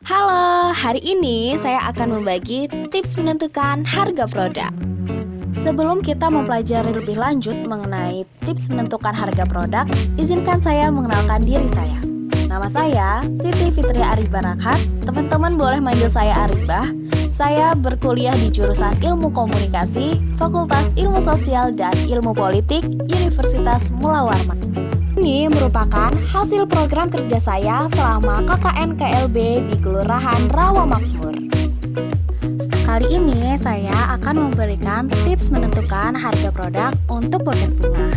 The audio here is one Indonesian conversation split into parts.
Halo, hari ini saya akan membagi tips menentukan harga produk. Sebelum kita mempelajari lebih lanjut mengenai tips menentukan harga produk, izinkan saya mengenalkan diri saya. Nama saya Siti Fitria Arifah Rakhat. Teman-teman boleh manggil saya Arifah. Saya berkuliah di jurusan Ilmu Komunikasi, Fakultas Ilmu Sosial dan Ilmu Politik, Universitas Mula Warman. Ini merupakan hasil program kerja saya selama KKN KLB di Kelurahan Rawamakmur. Kali ini saya akan memberikan tips menentukan harga produk untuk buket bunga.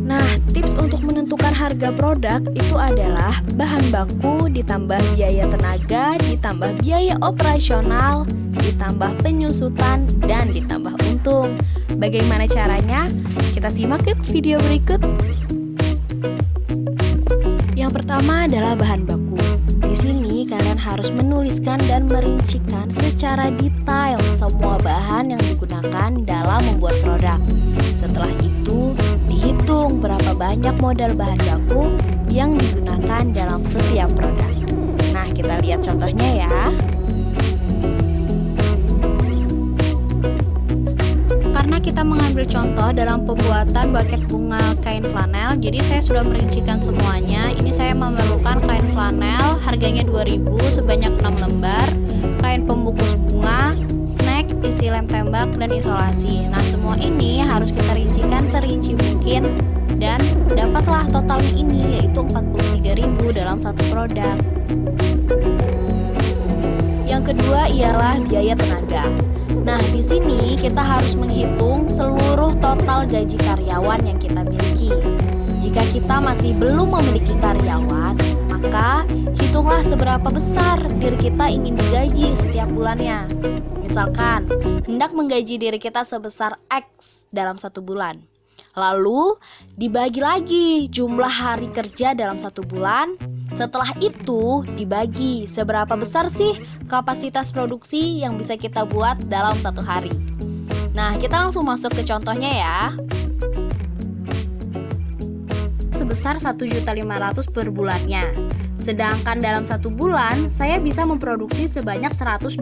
Nah, tips untuk menentukan harga produk itu adalah bahan baku ditambah biaya tenaga, ditambah biaya operasional, ditambah penyusutan, dan ditambah untung. Bagaimana caranya? Kita simak yuk video berikut. Yang pertama adalah bahan baku. Di sini kalian harus menuliskan dan merincikan secara detail semua bahan yang digunakan dalam membuat produk. Setelah itu, dihitung berapa banyak modal bahan baku yang digunakan dalam setiap produk. Nah, kita lihat contohnya ya. Karena kita mengambil contoh dalam pembuatan buket bunga kain flanel, jadi saya sudah merincikan semuanya. Ini saya memerlukan kain flanel, harganya 2.000 sebanyak 6 lembar, kain pembungkus bunga, snack, isi lem tembak, dan isolasi. Nah, semua ini harus kita rincikan serinci mungkin dan dapatlah totalnya ini, yaitu 43.000 dalam satu produk. Yang kedua ialah biaya tenaga. Nah, di sini kita harus menghitung seluruh total gaji karyawan yang kita miliki. Jika kita masih belum memiliki karyawan, maka hitunglah seberapa besar diri kita ingin digaji setiap bulannya. Misalkan, hendak menggaji diri kita sebesar X dalam satu bulan. Lalu, dibagi lagi jumlah hari kerja dalam satu bulan. Setelah itu, dibagi seberapa besar sih kapasitas produksi yang bisa kita buat dalam satu hari. Nah, kita langsung masuk ke contohnya ya. Sebesar 1.500.000 per bulannya. Sedangkan dalam satu bulan, saya bisa memproduksi sebanyak 125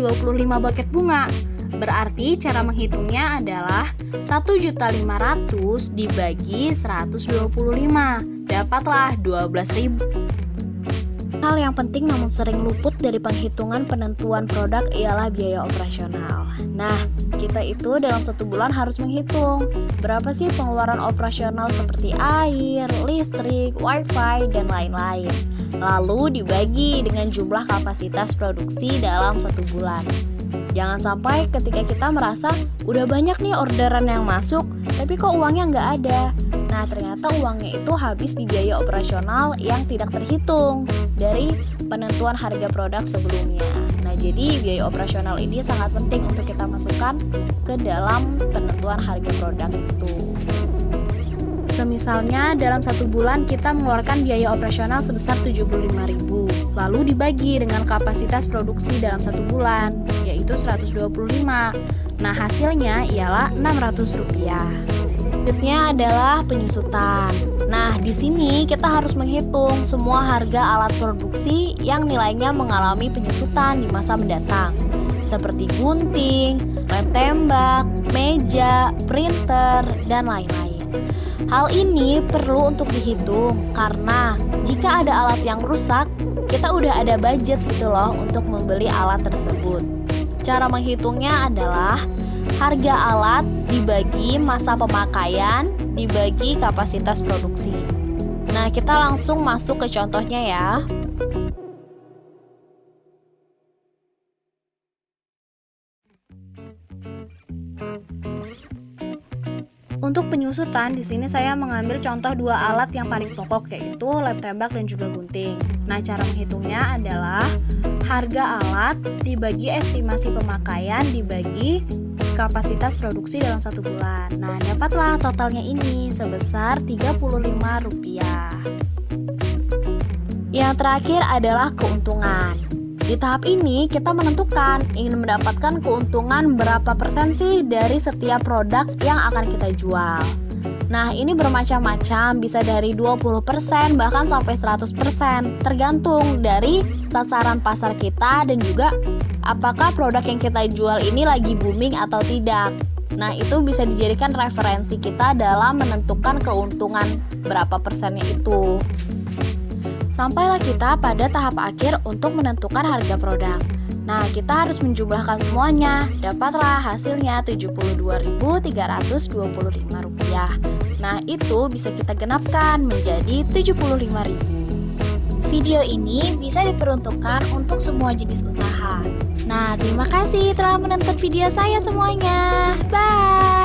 buket bunga. Berarti cara menghitungnya adalah 1.500.000 dibagi 125. Dapatlah 12.000. Hal yang penting namun sering luput dari penghitungan penentuan produk ialah biaya operasional. Nah, kita itu dalam satu bulan harus menghitung berapa sih pengeluaran operasional seperti air, listrik, wifi, dan lain-lain. Lalu dibagi dengan jumlah kapasitas produksi dalam satu bulan. Jangan sampai ketika kita merasa udah banyak nih orderan yang masuk, tapi kok uangnya nggak ada. Nah, ternyata uangnya itu habis di biaya operasional yang tidak terhitung dari penentuan harga produk sebelumnya. Nah, jadi biaya operasional ini sangat penting untuk kita masukkan ke dalam penentuan harga produk itu. Semisalnya dalam satu bulan kita mengeluarkan biaya operasional sebesar 75.000, lalu dibagi dengan kapasitas produksi dalam satu bulan, yaitu 125. Nah, hasilnya ialah Rp600. Selanjutnya adalah penyusutan. Nah, di sini kita harus menghitung semua harga alat produksi yang nilainya mengalami penyusutan di masa mendatang, seperti gunting, lem tembak, meja, printer, dan lain-lain. Hal ini perlu untuk dihitung karena jika ada alat yang rusak, kita udah ada budget gitu loh untuk membeli alat tersebut. Cara menghitungnya adalah harga alat dibagi masa pemakaian dibagi kapasitas produksi. Nah, kita langsung masuk ke contohnya ya. Untuk penyusutan, di sini saya mengambil contoh dua alat yang paling pokok, yaitu lem tembak dan juga gunting. Nah, cara menghitungnya adalah harga alat dibagi estimasi pemakaian dibagi kapasitas produksi dalam satu bulan. Nah, dapatlah totalnya ini sebesar Rp35. Yang terakhir adalah keuntungan. Di tahap ini kita menentukan ingin mendapatkan keuntungan berapa persen sih dari setiap produk yang akan kita jual. Nah, ini bermacam-macam, bisa dari 20% bahkan sampai 100%, tergantung dari sasaran pasar kita dan juga apakah produk yang kita jual ini lagi booming atau tidak. Nah, itu bisa dijadikan referensi kita dalam menentukan keuntungan berapa persennya itu. Sampailah kita pada tahap akhir untuk menentukan harga produk. Nah, kita harus menjumlahkan semuanya. Dapatlah hasilnya Rp72.325. Nah, itu bisa kita genapkan menjadi Rp75.000. Video ini bisa diperuntukkan untuk semua jenis usaha. Nah, terima kasih telah menonton video saya semuanya. Bye!